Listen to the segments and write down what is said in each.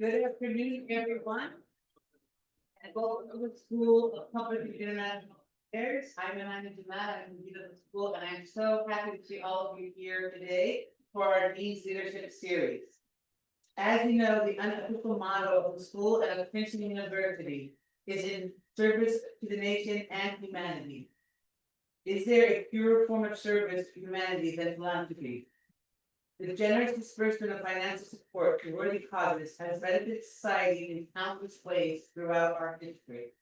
Good afternoon, everyone, and welcome to the School of Public and International Affairs. I'm Amanda Dumas, I'm the lead of the school, and I'm so happy to see all of you here today for our Dean's Leadership Series. As you know, the unofficial motto of the school and of Princeton University is in service to the nation and humanity. Is there a purer form of service to humanity than philanthropy? The generous disbursement of financial support to worthy causes has benefited society in countless ways throughout our history.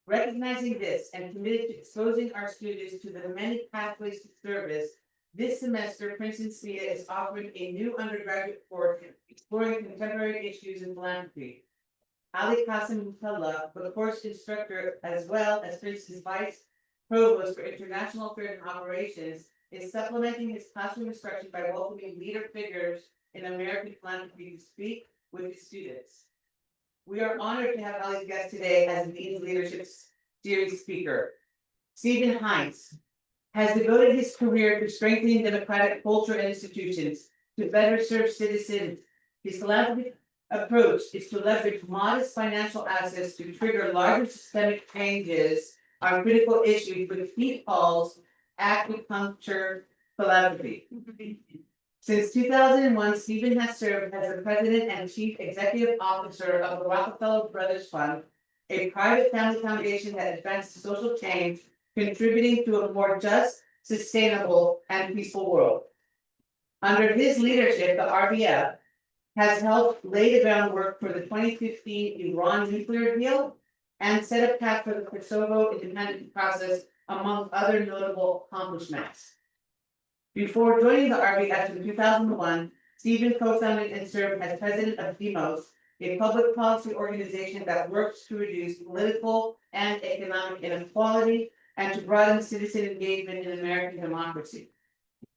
Recognizing this and committed to exposing our students to the many pathways to service, this semester Princeton SMETA is offering a new undergraduate course exploring contemporary issues in philanthropy. Ali Qasim Mutalla, the course instructor as well as Princeton's Vice Provost for International Affairs and Operations, is supplementing his classroom instruction by welcoming leader figures in American philanthropy to speak with his students. We are honored to have Ali's guest today as the Dean's Leadership Series speaker. Stephen Heintz has devoted his career to strengthening democratic culture and institutions to better serve citizens. His philanthropic approach is to leverage modest financial assets to trigger larger systemic changes on critical issues with he calls acupuncture philanthropy. Since 2001, Stephen has served as the president and chief executive officer of the Rockefeller Brothers Fund, a private family foundation that advances social change, contributing to a more just, sustainable, and peaceful world. Under his leadership, the RBF has helped lay the groundwork for the 2015 Iran nuclear deal and set a path for the Kosovo independence process, among other notable accomplishments. Before joining the RBF in 2001, Stephen co-founded and served as president of DEMOS, a public policy organization that works to reduce political and economic inequality and to broaden citizen engagement in American democracy.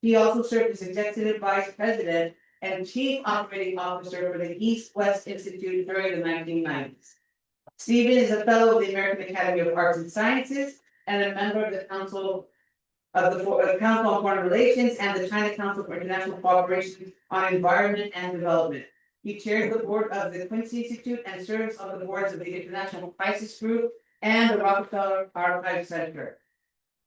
He also served as executive vice president and chief operating officer for the East-West Institute during the 1990s. Stephen is a fellow of the American Academy of Arts and Sciences and a member of the Council on Foreign Relations and the China Council for International Cooperation on Environment and Development. He chairs the board of the Quincy Institute and serves on the boards of the International Crisis Group and the Rockefeller Archive Center.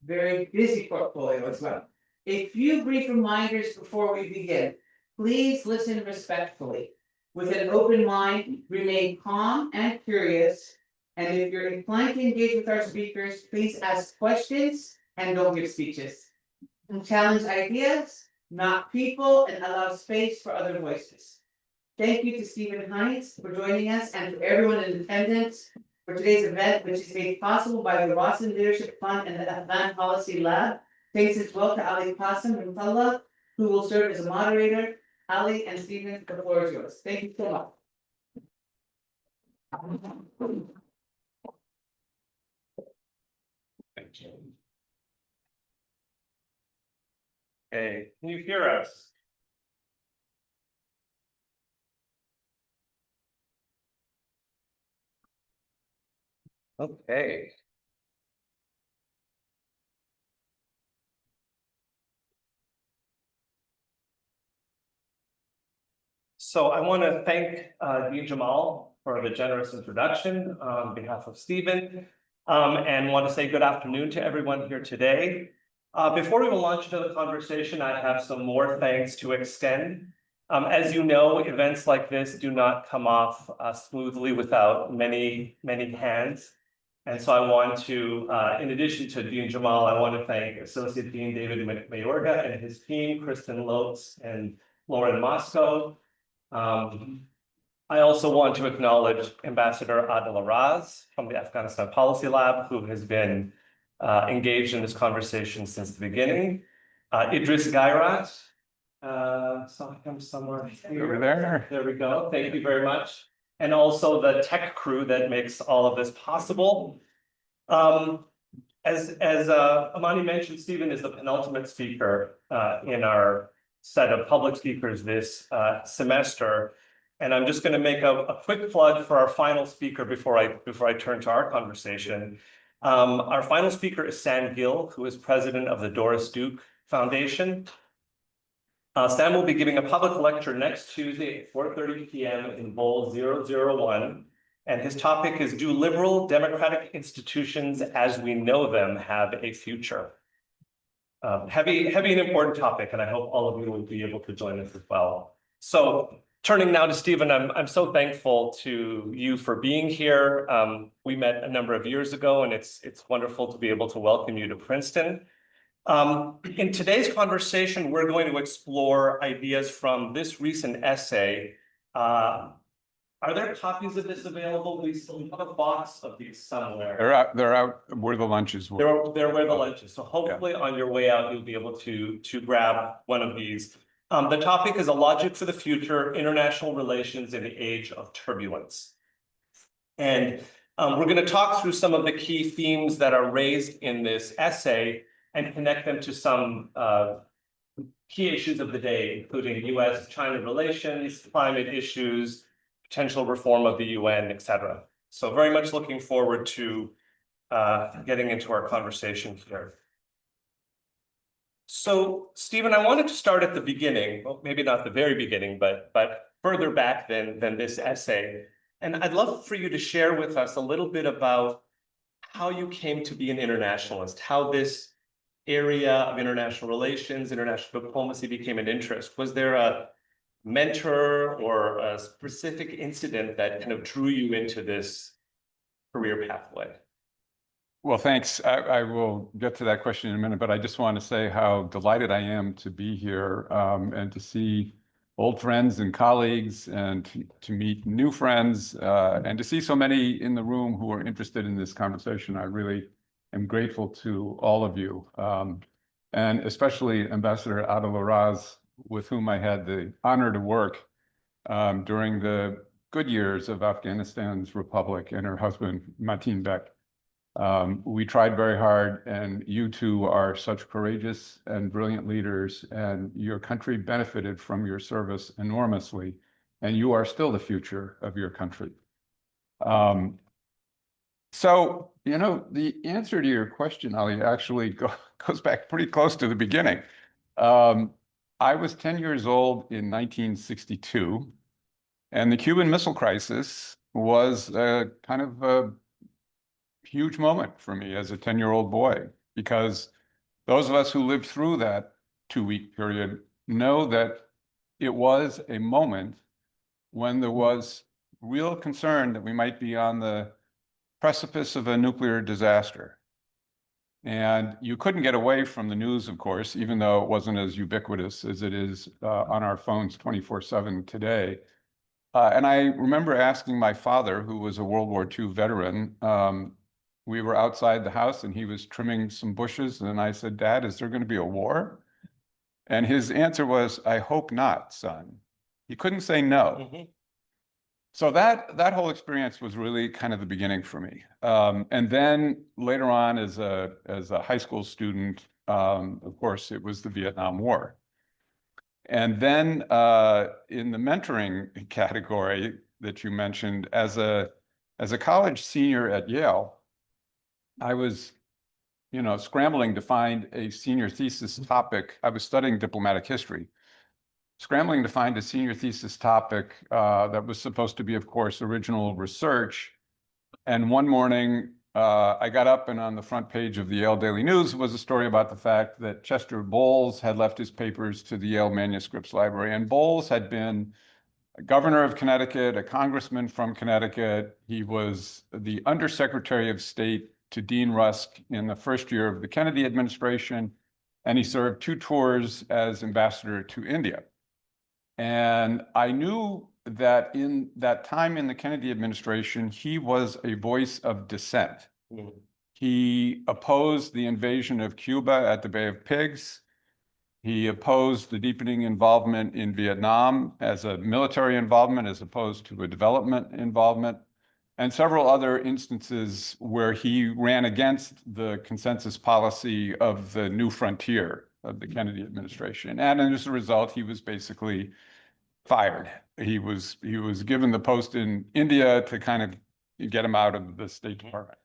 Very busy portfolio as well. A few brief reminders before we begin. Please listen respectfully. With an open mind, remain calm and curious. And if you're inclined to engage with our speakers, please ask questions and don't give speeches. Challenge ideas, not people, and allow space for other voices. Thank you to Stephen Heintz for joining us and to everyone in attendance for today's event, which is made possible by the Rawson Leadership Fund and the Afghan Policy Lab. Thanks as well to Ali Qasim Mutalla, who will serve as a moderator. Ali and Stephen, the floor is yours. Thank you so much. Thank you. Hey, can you hear us? Okay. So I want to thank Dean Jamal for the generous introduction on behalf of Stephen, and want to say good afternoon to everyone here today. Before we will launch into the conversation, I have some more thanks to extend. As you know, events like this do not come off smoothly without many hands. And so I want to, in addition to Dean Jamal, I want to thank Associate Dean David Mayorga and his team, Kristen Lotz and Lauren Moscow. I also want to acknowledge Ambassador Adel Raz from the Afghanistan Policy Lab, who has been engaged in this conversation since the beginning. Idris Gairat, saw him somewhere here. There we go. Thank you very much. And also the tech crew that makes all of this possible. As Amani mentioned, Stephen is the penultimate speaker in our set of public speakers this semester. And I'm just going to make a quick plug for our final speaker before I turn to our conversation. Our final speaker is Sam Gill, who is president of the Doris Duke Foundation. Sam will be giving a public lecture next Tuesday at 4:30 p.m. in Bowl 001. And his topic is, do liberal democratic institutions as we know them have a future? Heavy and important topic, and I hope all of you will be able to join us as well. So turning now to Stephen, I'm so thankful to you for being here. We met a number of years ago, and it's wonderful to be able to welcome you to Princeton. In today's conversation, we're going to explore ideas from this recent essay. Are there copies of this available? We still have a box of these somewhere. They're out where the lunches were. They're where the lunch is. So hopefully on your way out, you'll be able to grab one of these. The topic is A Logic for the Future, International Relations in the Age of Turbulence. And we're going to talk through some of the key themes that are raised in this essay and connect them to some key issues of the day, including US-China relations, climate issues, potential reform of the UN, et cetera. So very much looking forward to getting into our conversation here. So, Stephen, I wanted to start at the beginning, well, maybe not the very beginning, but further back than this essay. And I'd love for you to share with us a little bit about how you came to be an internationalist, how this area of international relations, international diplomacy became an interest. Was there a mentor or a specific incident that kind of drew you into this career pathway? Well, thanks. I will get to that question in a minute, but I just want to say how delighted I am to be here and to see old friends and colleagues and to meet new friends and to see so many in the room who are interested in this conversation. I really am grateful to all of you, and especially Ambassador Adel-Raz, with whom I had the honor to work during the good years of Afghanistan's republic, and her husband, Mateen Bek. We tried very hard, and you two are such courageous and brilliant leaders, and your country benefited from your service enormously, and you are still the future of your country. So, you know, the answer to your question, Ali, actually goes back pretty close to the beginning. I was 10 years old in 1962, and the Cuban Missile Crisis was kind of a huge moment for me as a 10-year-old boy, because those of us who lived through that 2-week period know that it was a moment when there was real concern that we might be on the precipice of a nuclear disaster. And you couldn't get away from the news, of course, even though it wasn't as ubiquitous as it is on our phones 24/7 today. And I remember asking my father, who was a World War II veteran, we were outside the house and he was trimming some bushes. And I said, "Dad, is there going to be a war?" And his answer was, "I hope not, son." He couldn't say no. Mm-hmm. So that whole experience was really kind of the beginning for me. And then later on, as a high school student, of course, it was the Vietnam War. And then in the mentoring category that you mentioned, as a college senior at Yale, I was, you know, scrambling to find a senior thesis topic. I was studying diplomatic history. Scrambling to find a senior thesis topic that was supposed to be, of course, original research. And one morning, I got up, and on the front page of the Yale Daily News was a story about the fact that Chester Bowles had left his papers to the Yale Manuscripts Library. And Bowles had been a governor of Connecticut, a congressman from Connecticut. He was the Undersecretary of State to Dean Rusk in the first year of the Kennedy administration. And he served 2 tours as ambassador to India. And I knew that in that time in the Kennedy administration, he was a voice of dissent. Mm-hmm. He opposed the invasion of Cuba at the Bay of Pigs. He opposed the deepening involvement in Vietnam as a military involvement as opposed to a development involvement, and several other instances where he ran against the consensus policy of the new frontier of the Kennedy administration. And as a result, he was basically fired. He was given the post in India to kind of get him out of the State Department.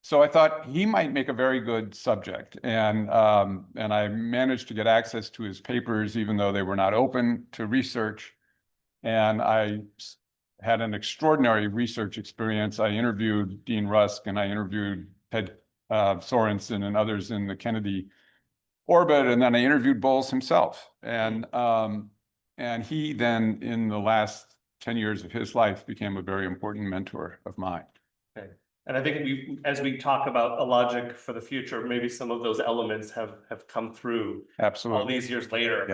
So I thought he might make a very good subject, and I managed to get access to his papers, even though they were not open to research. And I had an extraordinary research experience. I interviewed Dean Rusk, and I interviewed Ted Sorensen and others in the Kennedy orbit, and then I interviewed Bowles himself. And he then, in the last 10 years of his life, became a very important mentor of mine. Okay. And I think as we talk about a logic for the future, maybe some of those elements have come through Absolutely. all these years later.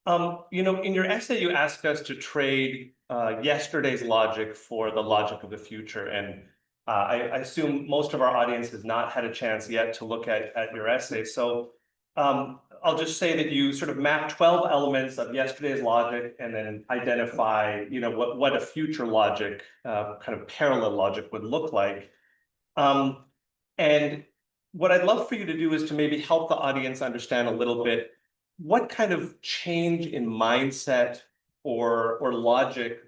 Yeah. You know, in your essay, you ask us to trade yesterday's logic for the logic of the future. And I assume most of our audience has not had a chance yet to look at your essay. So I'll just say that you sort of map 12 elements of yesterday's logic and then identify, you know, what a future logic, kind of parallel logic would look like. And what I'd love for you to do is to maybe help the audience understand a little bit what kind of change in mindset or logic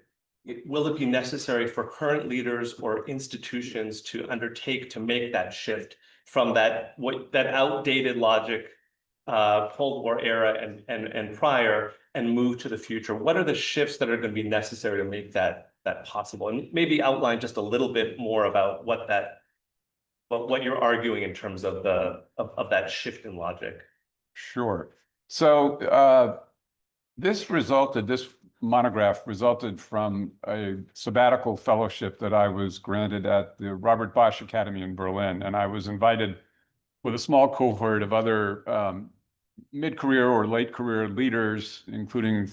will it be necessary for current leaders or institutions to undertake to make that shift from that outdated logic, Cold War era and prior, and move to the future? What are the shifts that are going to be necessary to make that possible? And maybe outline just a little bit more about what you're arguing in terms of that shift in logic. Sure. So this monograph resulted from a sabbatical fellowship that I was granted at the Robert Bosch Academy in Berlin. And I was invited with a small cohort of other mid-career or late career leaders, including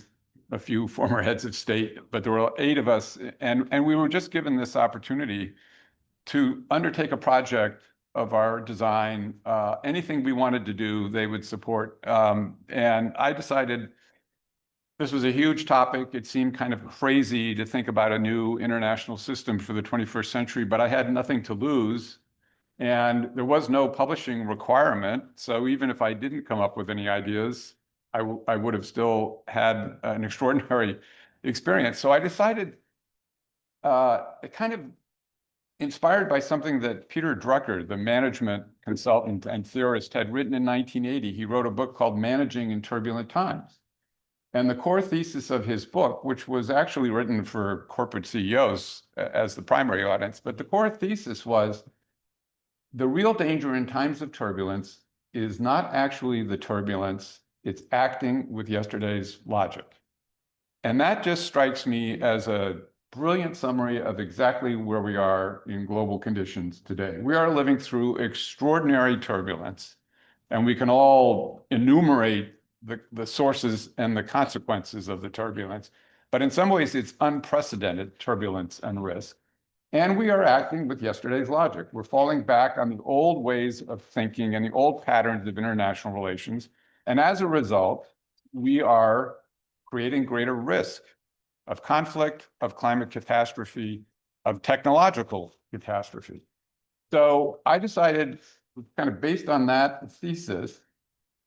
a few former heads of state, but there were 8 of us. And we were just given this opportunity to undertake a project of our design. Anything we wanted to do, they would support. And I decided this was a huge topic. It seemed kind of crazy to think about a new international system for the 21st century, but I had nothing to lose. And there was no publishing requirement. So even if I didn't come up with any ideas, I would have still had an extraordinary experience. So I decided, kind of inspired by something that Peter Drucker, the management consultant and theorist, had written in 1980. He wrote a book called Managing in Turbulent Times. And the core thesis of his book, which was actually written for corporate CEOs as the primary audience, but the core thesis was the real danger in times of turbulence is not actually the turbulence, it's acting with yesterday's logic. And that just strikes me as a brilliant summary of exactly where we are in global conditions today. We are living through extraordinary turbulence, and we can all enumerate the sources and the consequences of the turbulence. But in some ways, it's unprecedented turbulence and risk. And we are acting with yesterday's logic. We're falling back on the old ways of thinking and the old patterns of international relations. And as a result, we are creating greater risk of conflict, of climate catastrophe, of technological catastrophe. So I decided, kind of based on that thesis,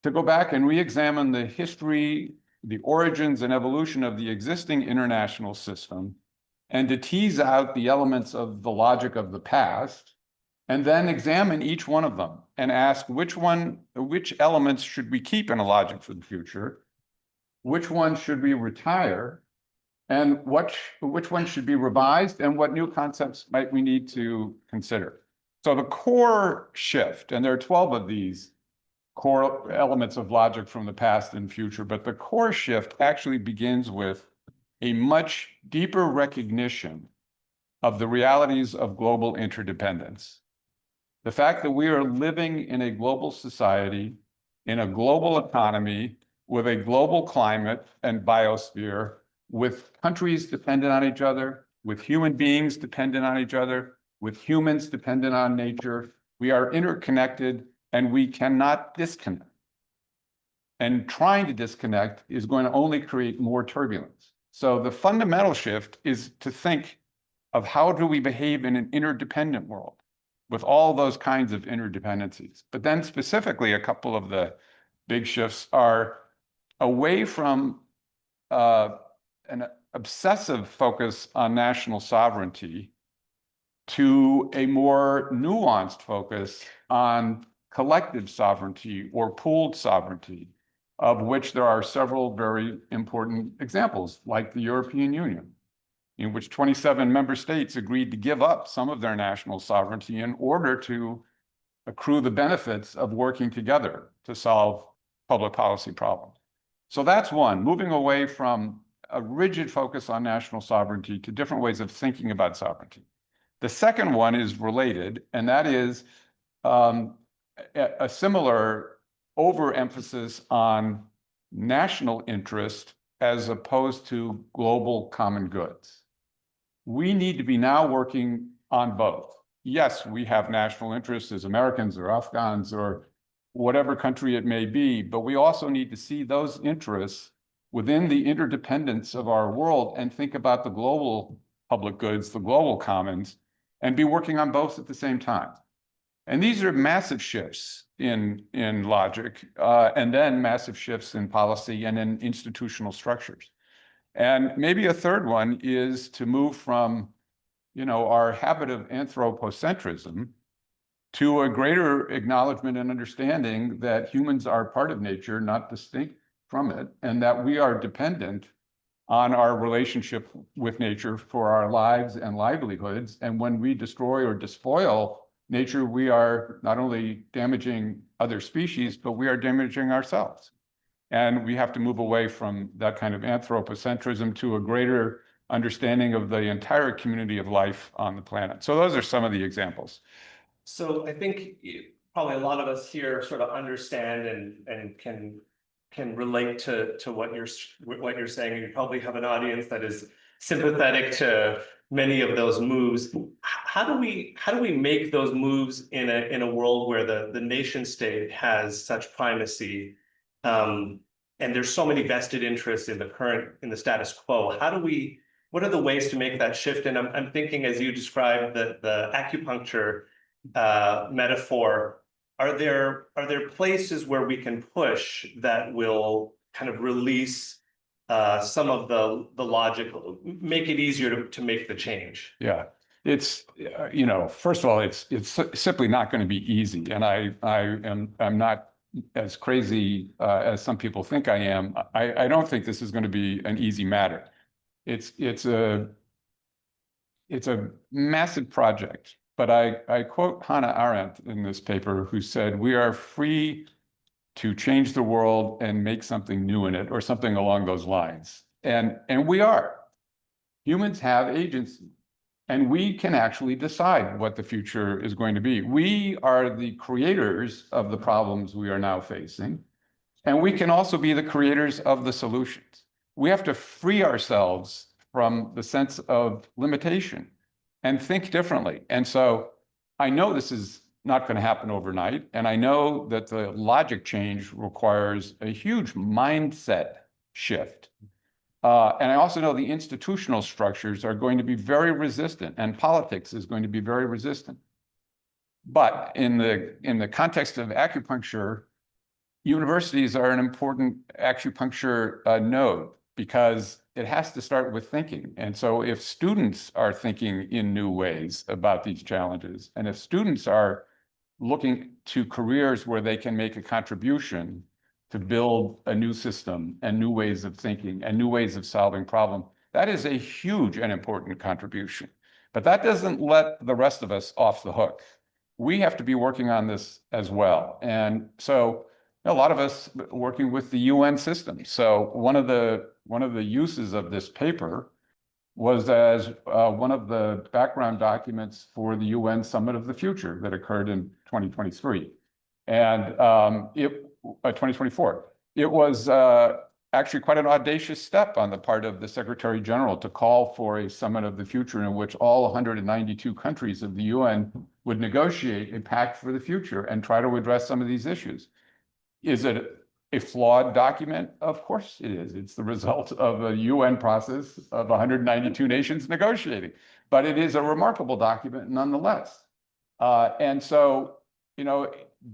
to go back and re-examine the history, the origins and evolution of the existing international system, and to tease out the elements of the logic of the past, and then examine each one of them and ask which elements should we keep in a logic for the future, which ones should we retire, and which one should be revised, and what new concepts might we need to consider. So the core shift, and there are 12 of these core elements of logic from the past and future, but the core shift actually begins with a much deeper recognition of the realities of global interdependence. The fact that we are living in a global society, in a global economy, with a global climate and biosphere, with countries dependent on each other, with human beings dependent on each other, with humans dependent on nature. We are interconnected and we cannot disconnect. And trying to disconnect is going to only create more turbulence. So the fundamental shift is to think of how do we behave in an interdependent world with all those kinds of interdependencies. But then specifically, a couple of the big shifts are away from an obsessive focus on national sovereignty to a more nuanced focus on collective sovereignty or pooled sovereignty, of which there are several very important examples, like the European Union, in which 27 member states agreed to give up some of their national sovereignty in order to accrue the benefits of working together to solve public policy problems. So that's one, moving away from a rigid focus on national sovereignty to different ways of thinking about sovereignty. The second one is related, and that is a similar overemphasis on national interest as opposed to global common goods. We need to be now working on both. Yes, we have national interests as Americans or Afghans or whatever country it may be, but we also need to see those interests within the interdependence of our world and think about the global public goods, the global commons, and be working on both at the same time. And these are massive shifts in logic, and then massive shifts in policy and in institutional structures. And maybe a third one is to move from, our habit of anthropocentrism to a greater acknowledgement and understanding that humans are part of nature, not distinct from it, and that we are dependent on our relationship with nature for our lives and livelihoods. And when we destroy or despoil nature, we are not only damaging other species, but we are damaging ourselves. And we have to move away from that kind of anthropocentrism to a greater understanding of the entire community of life on the planet. So those are some of the examples. So I think probably a lot of us here sort of understand and can relate to what you're saying. You probably have an audience that is sympathetic to many of those moves. How do we make those moves in a world where the nation state has such primacy, and there's so many vested interests in the status quo? What are the ways to make that shift? And I'm thinking, as you described the acupuncture metaphor, are there places where we can push that will kind of release some of the logic, make it easier to make the change? Yeah, it's first of all, it's simply not going to be easy, and I'm not as crazy as some people think I am. I don't think this is going to be an easy matter. It's a massive project. But I quote Hannah Arendt in this paper, who said, "We are free to change the world and make something new in it," or something along those lines. And we are. Humans have agency, and we can actually decide what the future is going to be. We are the creators of the problems we are now facing, and we can also be the creators of the solutions. We have to free ourselves from the sense of limitation and think differently. And so I know this is not going to happen overnight, and I know that the logic change requires a huge mindset shift. And I also know the institutional structures are going to be very resistant, and politics is going to be very resistant. But in the context of acupuncture, universities are an important acupuncture node, because it has to start with thinking. And so if students are thinking in new ways about these challenges, and if students are looking to careers where they can make a contribution to build a new system and new ways of thinking and new ways of solving problems, that is a huge and important contribution. But that doesn't let the rest of us off the hook. We have to be working on this as well. And so a lot of us working with the UN system. So one of the uses of this paper was as one of the background documents for the UN Summit of the Future that occurred in 2023. And 2024. It was actually quite an audacious step on the part of the Secretary General to call for a Summit of the Future in which all 192 countries of the UN would negotiate a pact for the future and try to address some of these issues. Is it a flawed document? Of course it is. It's the result of a UN process of 192 nations negotiating, but it is a remarkable document nonetheless. And so,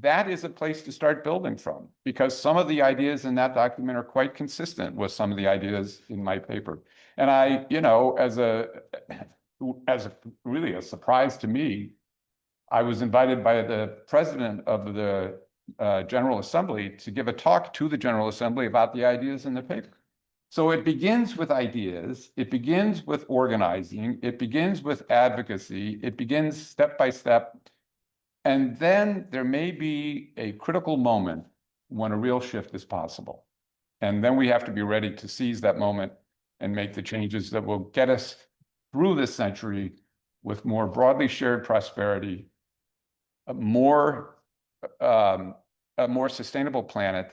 that is a place to start building from, because some of the ideas in that document are quite consistent with some of the ideas in my paper. And I, really a surprise to me, I was invited by the president of the General Assembly to give a talk to the General Assembly about the ideas in the paper. So it begins with ideas, it begins with organizing, it begins with advocacy, it begins step by step. And then there may be a critical moment when a real shift is possible. And then we have to be ready to seize that moment and make the changes that will get us through this century with more broadly shared prosperity, a more sustainable planet,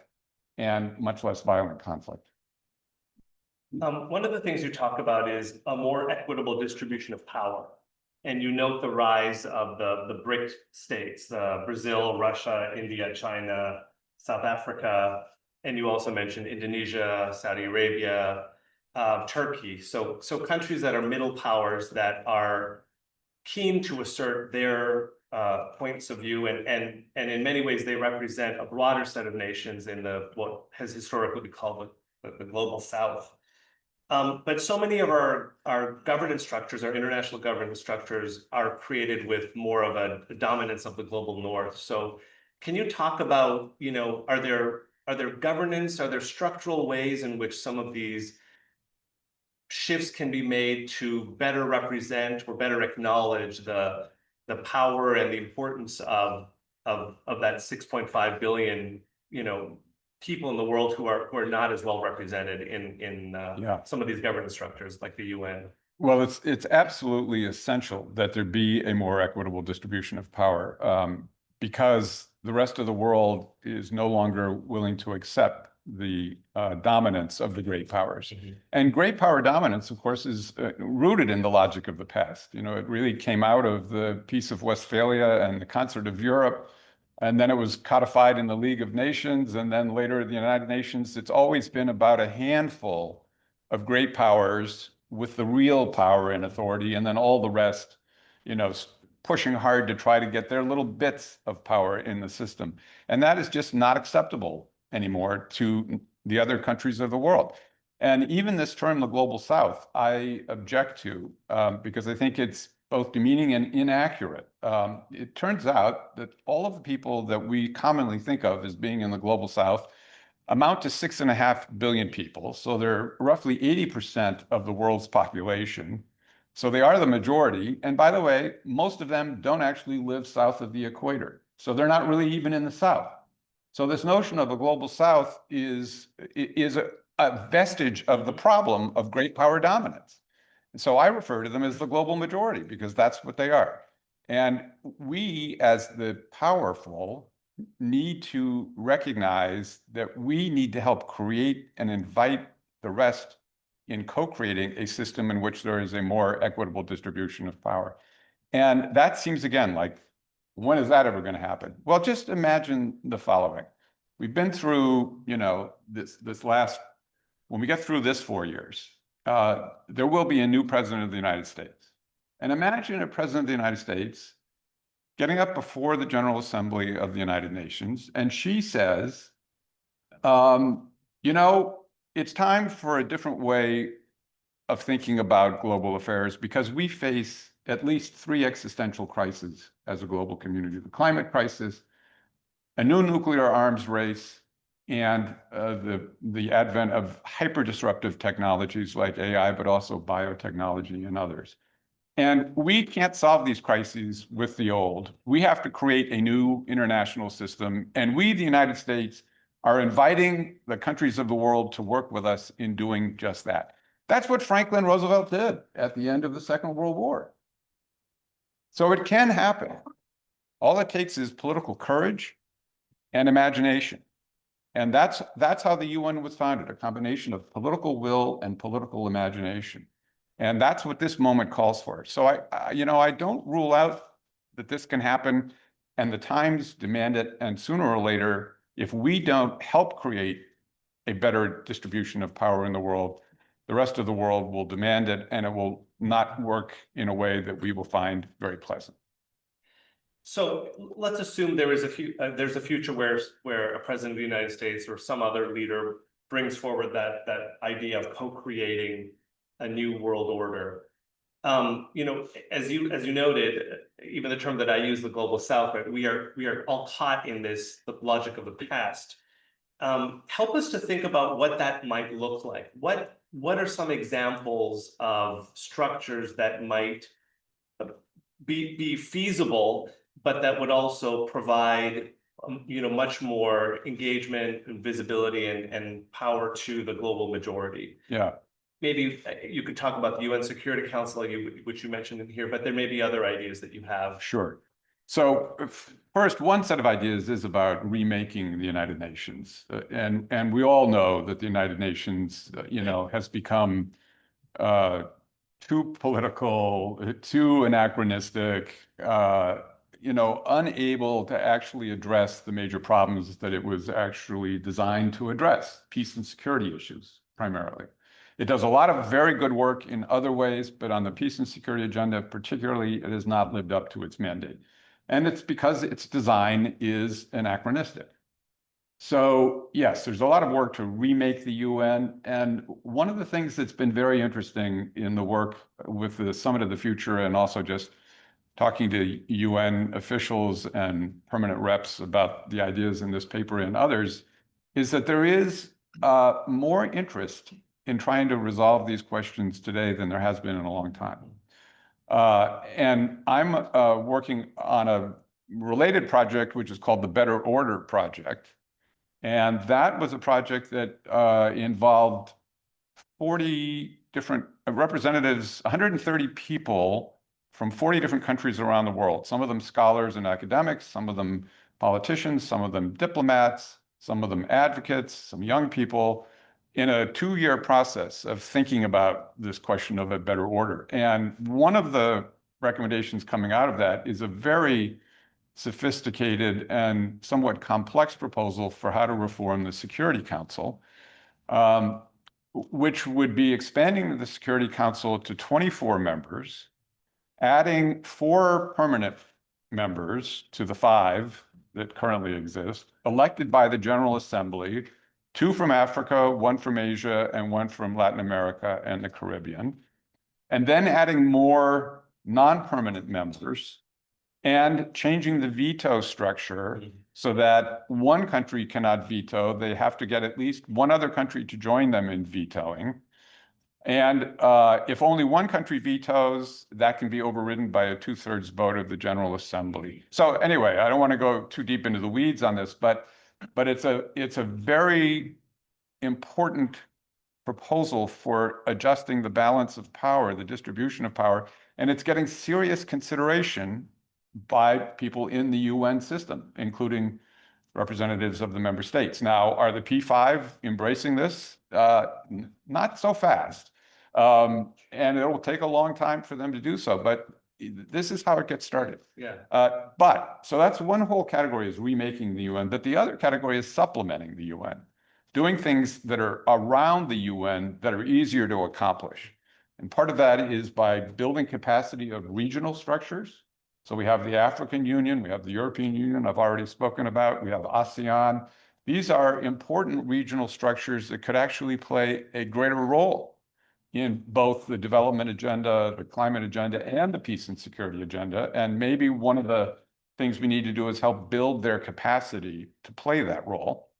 and much less violent conflict. One of the things you talk about is a more equitable distribution of power. And you note the rise of the BRIC states, Brazil, Russia, India, China, South Africa, and you also mentioned Indonesia, Saudi Arabia, Turkey. So countries that are middle powers that are keen to assert their points of view, and in many ways they represent a broader set of nations in what has historically been called the global South. But so many of our governance structures, our international governance structures, are created with more of a dominance of the global North. So can you talk about, are there governance, are there structural ways in which some of these shifts can be made to better represent or better acknowledge the power and the importance of that 6.5 billion, people in the world who are not as well represented in some of these governance structures like the UN? Well, it's absolutely essential that there be a more equitable distribution of power, because the rest of the world is no longer willing to accept the dominance of the great powers. Mm-hmm. And great power dominance, of course, is rooted in the logic of the past. It really came out of the Peace of Westphalia and the Concert of Europe. And then it was codified in the League of Nations, and then later the United Nations. It's always been about a handful of great powers with the real power and authority, and then all the rest, pushing hard to try to get their little bits of power in the system. And that is just not acceptable anymore to the other countries of the world. And even this term, the Global South, I object to, because I think it's both demeaning and inaccurate. It turns out that all of the people that we commonly think of as being in the Global South amount to 6.5 billion people. So they're roughly 80% of the world's population. So they are the majority. And by the way, most of them don't actually live south of the equator. So they're not really even in the South. So this notion of a Global South is a vestige of the problem of great power dominance. So I refer to them as the global majority because that's what they are. And we, as the powerful, need to recognize that we need to help create and invite the rest in co-creating a system in which there is a more equitable distribution of power. And that seems, again, like, when is that ever going to happen? Well, just imagine the following. We've been through, when we get through this 4 years, there will be a new president of the United States. And imagine a president of the United States getting up before the General Assembly of the United Nations, and she says, it's time for a different way of thinking about global affairs because we face at least 3 existential crises as a global community: the climate crisis, a new nuclear arms race, and the advent of hyper-disruptive technologies like AI, but also biotechnology and others. And we can't solve these crises with the old. We have to create a new international system. And we, the United States, are inviting the countries of the world to work with us in doing just that. That's what Franklin Roosevelt did at the end of the Second World War. So it can happen. All it takes is political courage and imagination. And that's how the UN was founded, a combination of political will and political imagination. And that's what this moment calls for. So I don't rule out that this can happen, and the times demand it. And sooner or later, if we don't help create a better distribution of power in the world, the rest of the world will demand it, and it will not work in a way that we will find very pleasant. So let's assume there's a future where a president of the United States or some other leader brings forward that idea of co-creating a new world order. as you noted, even the term that I use, the global south, right, we are all caught in this, the logic of the past. Help us to think about what that might look like. What are some examples of structures that might be feasible, but that would also provide much more engagement and visibility and power to the global majority? Yeah. Maybe you could talk about the UN Security Council, which you mentioned in here, but there may be other ideas that you have. Sure. So first, one set of ideas is about remaking the United Nations. And we all know that the United Nations, has become too political, too anachronistic, unable to actually address the major problems that it was actually designed to address, peace and security issues primarily. It does a lot of very good work in other ways, but on the peace and security agenda particularly, it has not lived up to its mandate. And it's because its design is anachronistic. So yes, there's a lot of work to remake the UN. And one of the things that's been very interesting in the work with the Summit of the Future, and also just talking to UN officials and permanent reps about the ideas in this paper and others, is that there is more interest in trying to resolve these questions today than there has been in a long time. And I'm working on a related project, which is called the Better Order Project. And that was a project that involved 40 different representatives, 130 people from 40 different countries around the world, some of them scholars and academics, some of them politicians, some of them diplomats, some of them advocates, some young people, in a 2-year process of thinking about this question of a better order. And one of the recommendations coming out of that is a very sophisticated and somewhat complex proposal for how to reform the Security Council, which would be expanding the Security Council to 24 members, adding 4 permanent members to the 5 that currently exist, elected by the General Assembly, 2 from Africa, 1 from Asia, and 1 from Latin America and the Caribbean, and then adding more non-permanent members and changing the veto structure so that one country cannot veto. They have to get at least one other country to join them in vetoing. And if only one country vetoes, that can be overridden by a 2/3 vote of the General Assembly. So anyway, I don't want to go too deep into the weeds on this, but it's a very important proposal for adjusting the balance of power, the distribution of power, and it's getting serious consideration by people in the UN system, including representatives of the member states. Now, are the P5 embracing this? Not so fast. And it will take a long time for them to do so, but this is how it gets started. Yeah. So that's one whole category, is remaking the UN, but the other category is supplementing the UN, doing things that are around the UN that are easier to accomplish. And part of that is by building capacity of regional structures. So we have the African Union, we have the European Union, I've already spoken about, we have ASEAN. These are important regional structures that could actually play a greater role in both the development agenda, the climate agenda, and the peace and security agenda. And maybe one of the things we need to do is help build their capacity to play that role.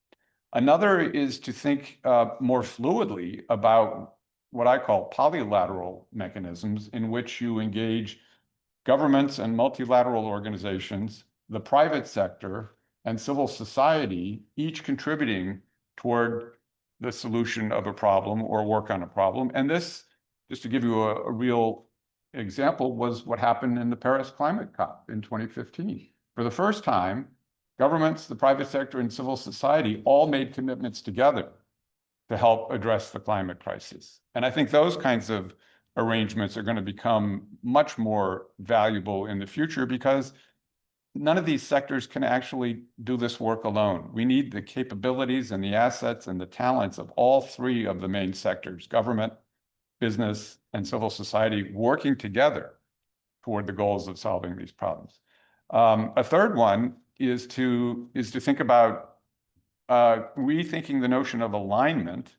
Another is to think more fluidly about what I call polylateral mechanisms, in which you engage governments and multilateral organizations, the private sector, and civil society, each contributing toward the solution of a problem or work on a problem. And this, just to give you a real example, was what happened in the Paris Climate COP in 2015. For the first time, governments, the private sector, and civil society all made commitments together to help address the climate crisis. And I think those kinds of arrangements are going to become much more valuable in the future, because none of these sectors can actually do this work alone. We need the capabilities and the assets and the talents of all 3 of the main sectors: government, business, and civil society, working together toward the goals of solving these problems. A third one is to think about rethinking the notion of alignment,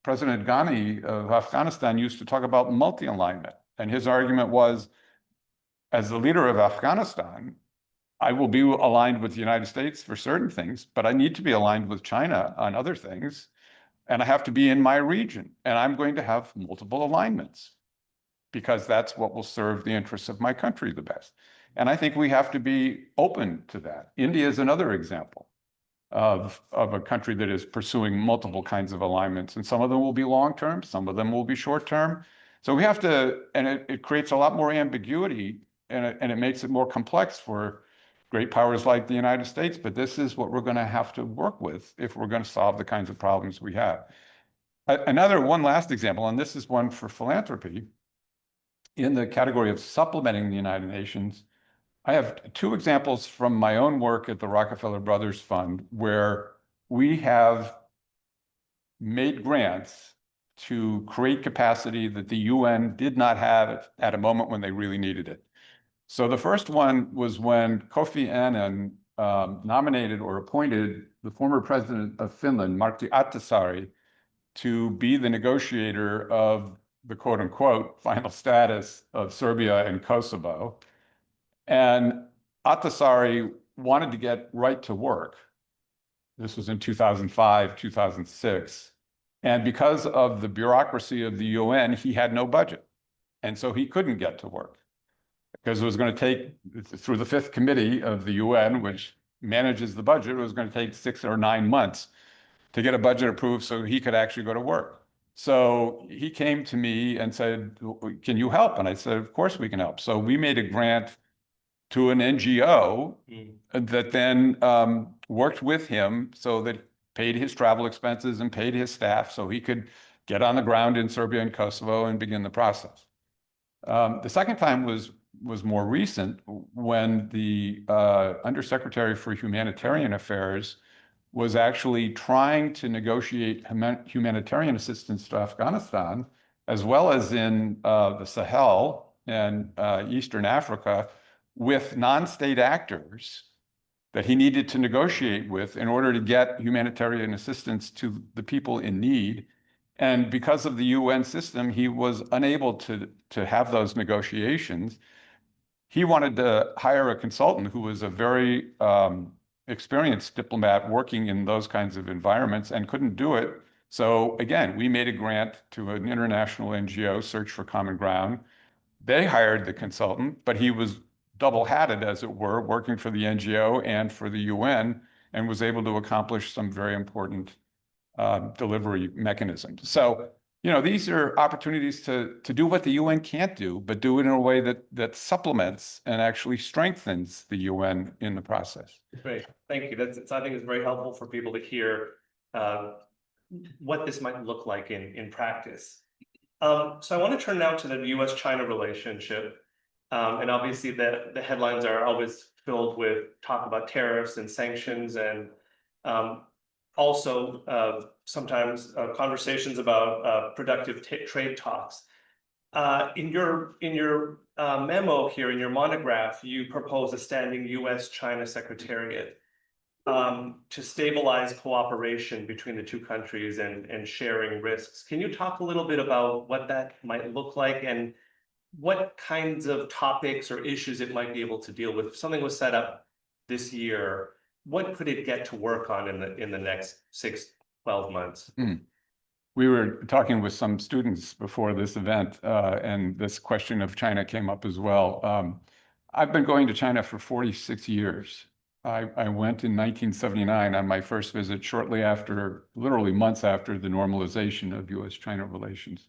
President Ghani of Afghanistan used to talk about multi-alignment. And his argument was, as the leader of Afghanistan, I will be aligned with the United States for certain things, but I need to be aligned with China on other things. And I have to be in my region. And I'm going to have multiple alignments because that's what will serve the interests of my country the best. And I think we have to be open to that. India is another example of a country that is pursuing multiple kinds of alignments. And some of them will be long-term, some of them will be short-term. So we have to, and it creates a lot more ambiguity and it makes it more complex for great powers like the United States, but this is what we're going to have to work with if we're going to solve the kinds of problems we have. One last example, and this is one for philanthropy, in the category of supplementing the United Nations, I have two examples from my own work at the Rockefeller Brothers Fund, where we have made grants to create capacity that the UN did not have at a moment when they really needed it. So the first one was when Kofi Annan nominated or appointed the former president of Finland, Martti Ahtisaari, to be the negotiator of the quote unquote final status of Serbia and Kosovo. And Ahtisaari wanted to get right to work. This was in 2005, 2006. And because of the bureaucracy of the UN, he had no budget. And so he couldn't get to work, because it was going to take, through the fifth committee of the UN, which manages the budget, it was going to take 6 or 9 months to get a budget approved so he could actually go to work. So he came to me and said, can you help? And I said, of course we can help. So we made a grant to an NGO that then worked with him so that paid his travel expenses and paid his staff so he could get on the ground in Serbia and Kosovo and begin the process. The second time was more recent, when the Undersecretary for Humanitarian Affairs was actually trying to negotiate humanitarian assistance to Afghanistan, as well as in the Sahel and Eastern Africa, with non-state actors that he needed to negotiate with in order to get humanitarian assistance to the people in need. And because of the UN system, he was unable to have those negotiations. He wanted to hire a consultant who was a very experienced diplomat working in those kinds of environments and couldn't do it. So again, we made a grant to an international NGO, Search for Common Ground. They hired the consultant, but he was double-hatted, as it were, working for the NGO and for the UN, and was able to accomplish some very important delivery mechanisms. So, you know, these are opportunities to do what the UN can't do, but do it in a way that supplements and actually strengthens the UN in the process. Great, thank you. I think it's very helpful for people to hear what this might look like in practice. So I want to turn now to the US-China relationship. And obviously the headlines are always filled with talk about tariffs and sanctions, and also sometimes conversations about productive trade talks. In your memo here, in your monograph, you propose a standing US-China Secretariat to stabilize cooperation between the two countries and sharing risks. Can you talk a little bit about what that might look like and what kinds of topics or issues it might be able to deal with? If something was set up this year, what could it get to work on in the next 6-12 months? We were talking with some students before this event, and this question of China came up as well. I've been going to China for 46 years. I went in 1979 on my first visit, shortly after, literally months after, the normalization of US-China relations.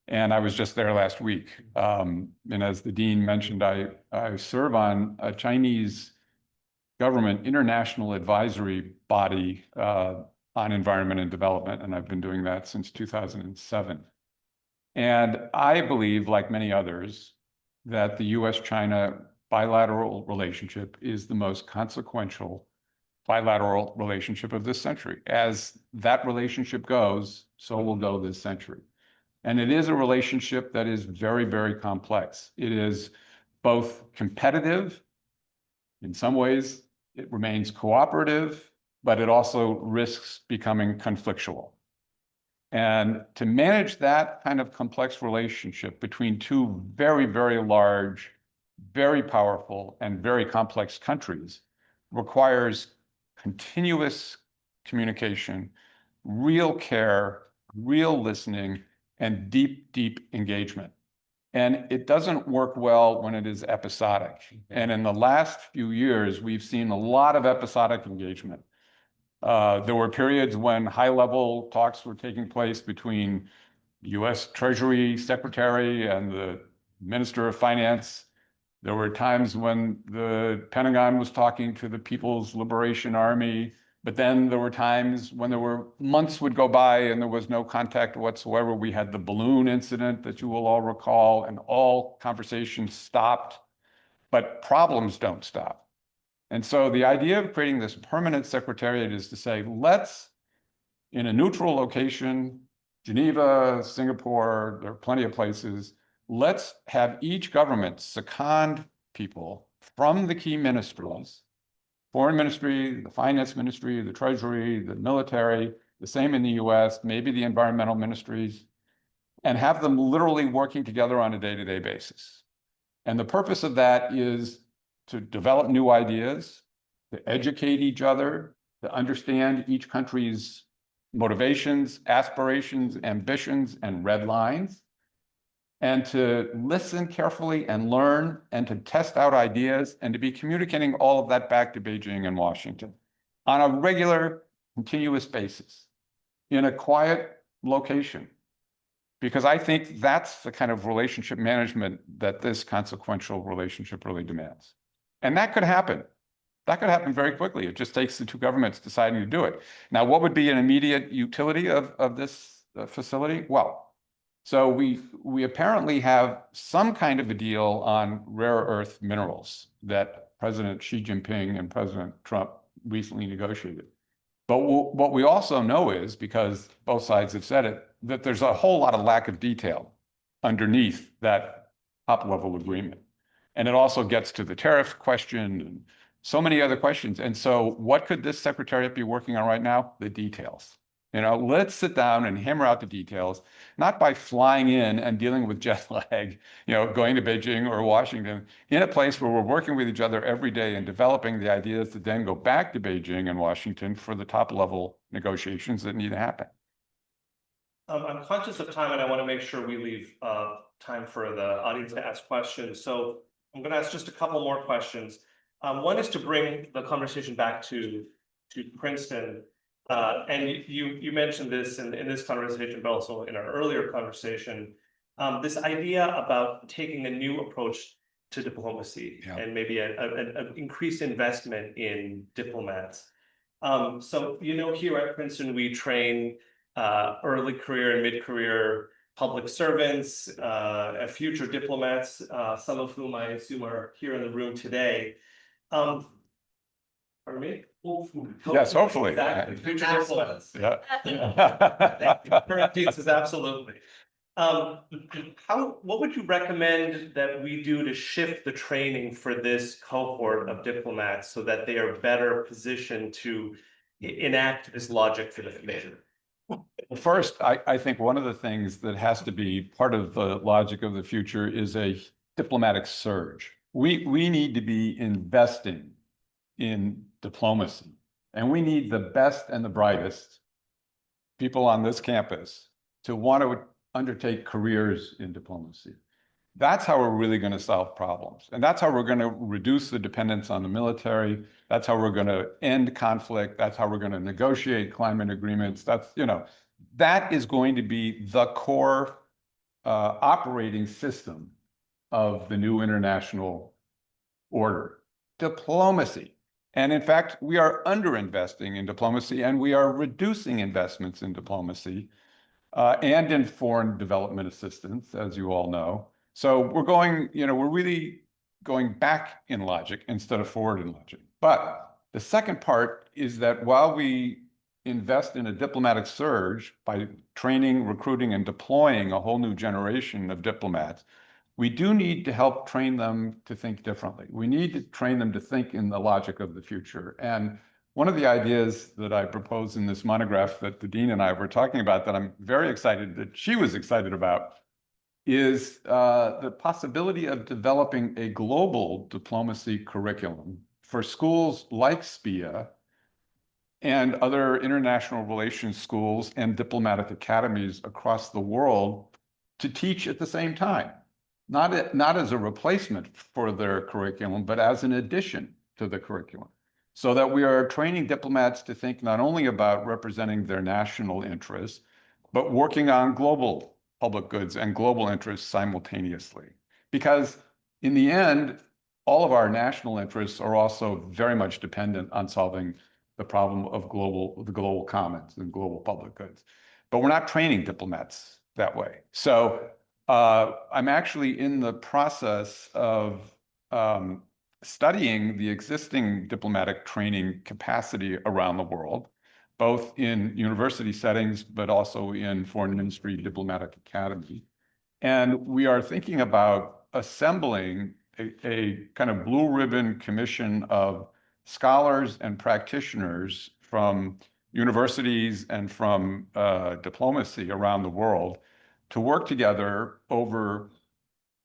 And I was just there last week. And as the dean mentioned, I serve on a Chinese government international advisory body on environment and development, and I've been doing that since 2007. And I believe, like many others, that the US-China bilateral relationship is the most consequential bilateral relationship of this century. As that relationship goes, so will go this century. And it is a relationship that is very, very complex. It is both competitive, in some ways it remains cooperative, but it also risks becoming conflictual. And to manage that kind of complex relationship between two very, very large, very powerful, and very complex countries requires continuous communication, real care, real listening, and deep, deep engagement. And it doesn't work well when it is episodic. And in the last few years, we've seen a lot of episodic engagement. There were periods when high-level talks were taking place between US Treasury Secretary and the Minister of Finance. There were times when the Pentagon was talking to the People's Liberation Army, but then there were times when there were months would go by and there was no contact whatsoever. We had the balloon incident that you will all recall, and all conversations stopped, but problems don't stop. And so the idea of creating this permanent secretariat is to say, let's, in a neutral location, Geneva, Singapore, there are plenty of places, let's have each government second people from the key ministries, foreign ministry, the finance ministry, the treasury, the military, the same in the US, maybe the environmental ministries, and have them literally working together on a day-to-day basis. And the purpose of that is to develop new ideas, to educate each other, to understand each country's motivations, aspirations, ambitions, and red lines, and to listen carefully and learn and to test out ideas and to be communicating all of that back to Beijing and Washington on a regular, continuous basis in a quiet location. Because I think that's the kind of relationship management that this consequential relationship really demands. And that could happen. That could happen very quickly. It just takes the two governments deciding to do it. Now, what would be an immediate utility of this facility? Well, so we apparently have some kind of a deal on rare earth minerals that President Xi Jinping and President Trump recently negotiated. But what we also know is, because both sides have said it, that there's a whole lot of lack of detail underneath that top-level agreement. And it also gets to the tariff question and so many other questions. And so what could this secretariat be working on right now? The details. You know, let's sit down and hammer out the details, not by flying in and dealing with jet lag, you know, going to Beijing or Washington, in a place where we're working with each other every day and developing the ideas that then go back to Beijing and Washington for the top-level negotiations that need to happen. I'm conscious of time and I want to make sure we leave time for the audience to ask questions. So I'm going to ask just a couple more questions. One is to bring the conversation back to Princeton. And you mentioned this in this conversation, but also in our earlier conversation, this idea about taking a new approach to diplomacy and maybe an increased investment in diplomats. So, you know, here at Princeton, we train early career and mid-career public servants, future diplomats, some of whom I assume are here in the room today. Pardon me? Hopefully. Yes, hopefully. Exactly. Future diplomats. Yeah. Current pieces, absolutely. What would you recommend that we do to shift the training for this cohort of diplomats so that they are better positioned to enact this logic for the future? Well, first, I think one of the things that has to be part of the logic of the future is a diplomatic surge. We need to be investing in diplomacy, and we need the best and the brightest people on this campus to want to undertake careers in diplomacy. That's how we're really going to solve problems. And that's how we're going to reduce the dependence on the military. That's how we're going to end conflict. That's how we're going to negotiate climate agreements. That's, you know, that is going to be the core operating system of the new international order. Diplomacy. And in fact, we are underinvesting in diplomacy, and we are reducing investments in diplomacy and in foreign development assistance, as you all know. So we're going, you know, we're really going back in logic instead of forward in logic. But the second part is that while we invest in a diplomatic surge by training, recruiting, and deploying a whole new generation of diplomats, we do need to help train them to think differently. We need to train them to think in the logic of the future. And one of the ideas that I proposed in this monograph that the dean and I were talking about that I'm very excited that she was excited about is the possibility of developing a global diplomacy curriculum for schools like SPIA and other international relations schools and diplomatic academies across the world to teach at the same time. Not as a replacement for their curriculum, but as an addition to the curriculum, so that we are training diplomats to think not only about representing their national interests, but working on global public goods and global interests simultaneously. Because in the end, all of our national interests are also very much dependent on solving the problem of the global commons and global public goods. But we're not training diplomats that way. So I'm actually in the process of studying the existing diplomatic training capacity around the world, both in university settings, but also in foreign ministry diplomatic academy. And we are thinking about assembling a kind of blue ribbon commission of scholars and practitioners from universities and from diplomacy around the world to work together over,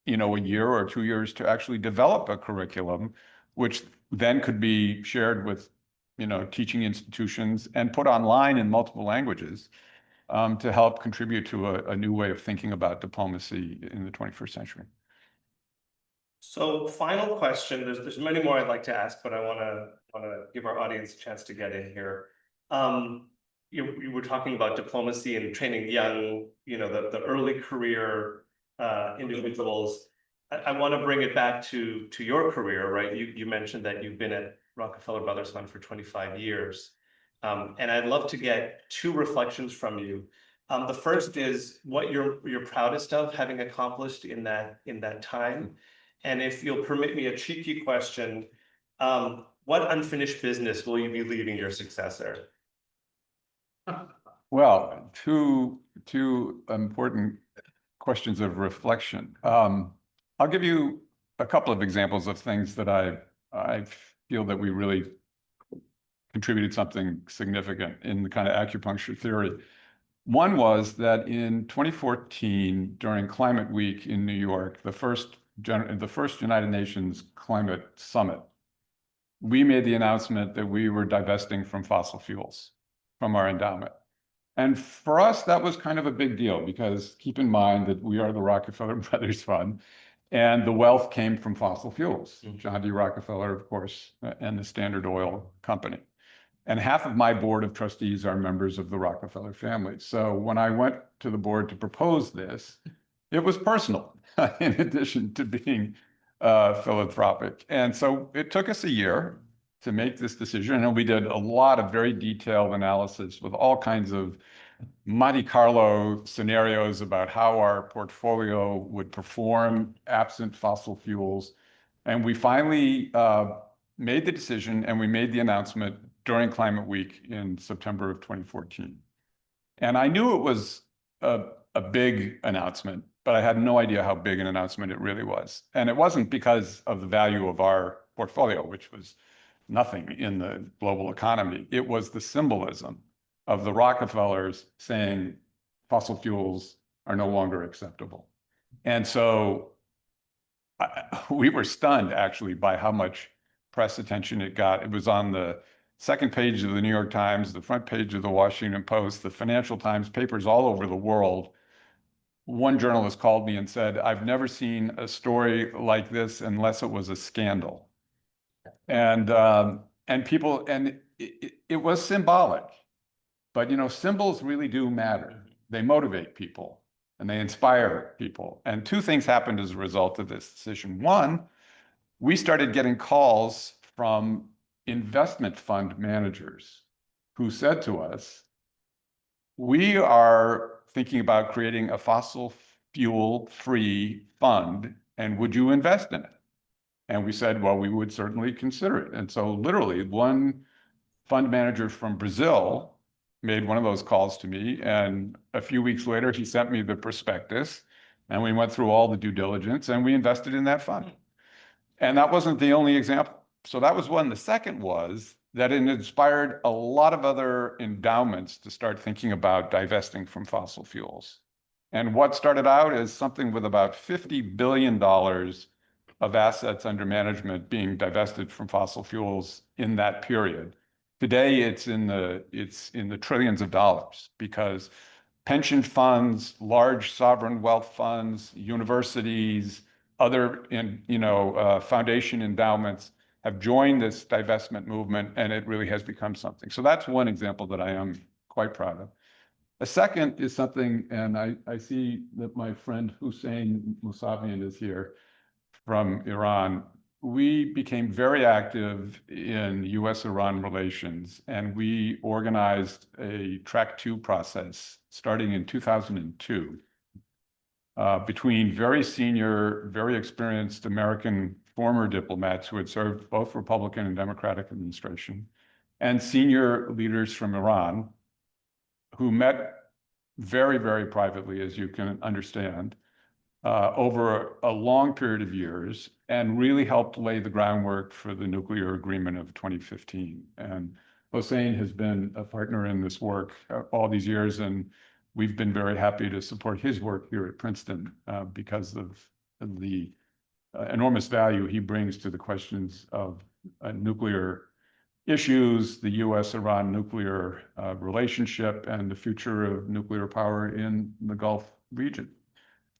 a year or 2 years to actually develop a curriculum, which then could be shared with, teaching institutions and put online in multiple languages to help contribute to a new way of thinking about diplomacy in the 21st century. So final question, there's many more I'd like to ask, but I want to give our audience a chance to get in here. You were talking about diplomacy and training young, the early career individuals. I want to bring it back to your career, right? You mentioned that you've been at Rockefeller Brothers Fund for 25 years. And I'd love to get 2 reflections from you. The first is what you're proudest of having accomplished in that time. And if you'll permit me a cheeky question, what unfinished business will you be leaving your successor? Well, two important questions of reflection. I'll give you a couple of examples of things that I feel that we really contributed something significant in the kind of acupuncture theory. One was that in 2014, during Climate Week in New York, the first United Nations Climate Summit, we made the announcement that we were divesting from fossil fuels from our endowment. And for us, that was kind of a big deal because keep in mind that we are the Rockefeller Brothers Fund and the wealth came from fossil fuels. John D. Rockefeller, of course, and the Standard Oil Company. And half of my board of trustees are members of the Rockefeller family. So when I went to the board to propose this, it was personal in addition to being philanthropic. And so it took us a year to make this decision. And we did a lot of very detailed analysis with all kinds of Monte Carlo scenarios about how our portfolio would perform absent fossil fuels. And we finally made the decision and we made the announcement during Climate Week in September of 2014. And I knew it was a big announcement, but I had no idea how big an announcement it really was. And it wasn't because of the value of our portfolio, which was nothing in the global economy. It was the symbolism of the Rockefellers saying fossil fuels are no longer acceptable. And so we were stunned actually by how much press attention it got. It was on the second page of the New York Times, the front page of the Washington Post, the Financial Times, papers all over the world. One journalist called me and said, "I've never seen a story like this unless it was a scandal." And people, and it was symbolic, but symbols really do matter. They motivate people and they inspire people. And 2 things happened as a result of this decision. One, we started getting calls from investment fund managers who said to us, "We are thinking about creating a fossil fuel free fund, and would you invest in it?" And we said, well, we would certainly consider it. And so literally one fund manager from Brazil made one of those calls to me. And a few weeks later, he sent me the prospectus and we went through all the due diligence and we invested in that fund. And that wasn't the only example. So that was one. The second was that it inspired a lot of other endowments to start thinking about divesting from fossil fuels. And what started out as something with about $50 billion of assets under management being divested from fossil fuels in that period. Today, it's in the trillions of dollars, because pension funds, large sovereign wealth funds, universities, other foundation endowments have joined this divestment movement, and it really has become something. So that's one example that I am quite proud of. A second is something, and I see that my friend Hussein Mousavian is here from Iran. We became very active in US-Iran relations, and we organized a Track 2 process starting in 2002 between very senior, very experienced American former diplomats who had served both Republican and Democratic administration, and senior leaders from Iran who met very, very privately, as you can understand, over a long period of years, and really helped lay the groundwork for the nuclear agreement of 2015. And Hossein has been a partner in this work all these years, and we've been very happy to support his work here at Princeton because of the enormous value he brings to the questions of nuclear issues, the US-Iran nuclear relationship, and the future of nuclear power in the Gulf region.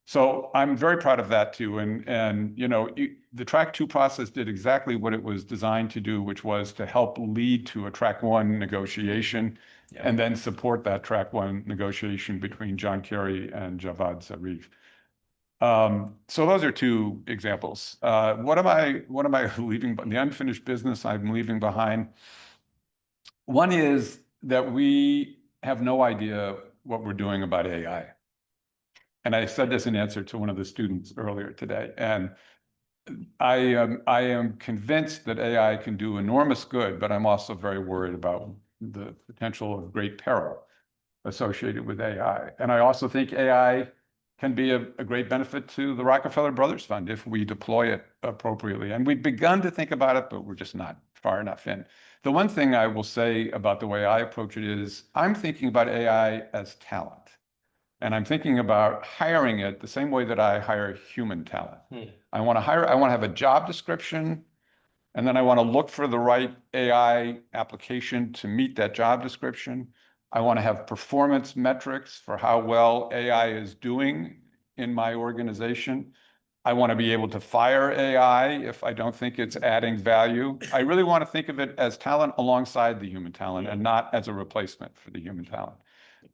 So I'm very proud of that too. And the Track 2 process did exactly what it was designed to do, which was to help lead to a Track 1 negotiation, and then support that Track 1 negotiation between John Kerry and Javad Zarif. So those are two examples. What am I leaving, the unfinished business I'm leaving behind? One is that we have no idea what we're doing about AI. And I said this in answer to one of the students earlier today. And I am convinced that AI can do enormous good, but I'm also very worried about the potential of great peril associated with AI. And I also think AI can be a great benefit to the Rockefeller Brothers Fund if we deploy it appropriately. And we've begun to think about it, but we're just not far enough in. The one thing I will say about the way I approach it is I'm thinking about AI as talent. And I'm thinking about hiring it the same way that I hire human talent. I want to have a job description, and then I want to look for the right AI application to meet that job description. I want to have performance metrics for how well AI is doing in my organization. I want to be able to fire AI if I don't think it's adding value. I really want to think of it as talent alongside the human talent and not as a replacement for the human talent.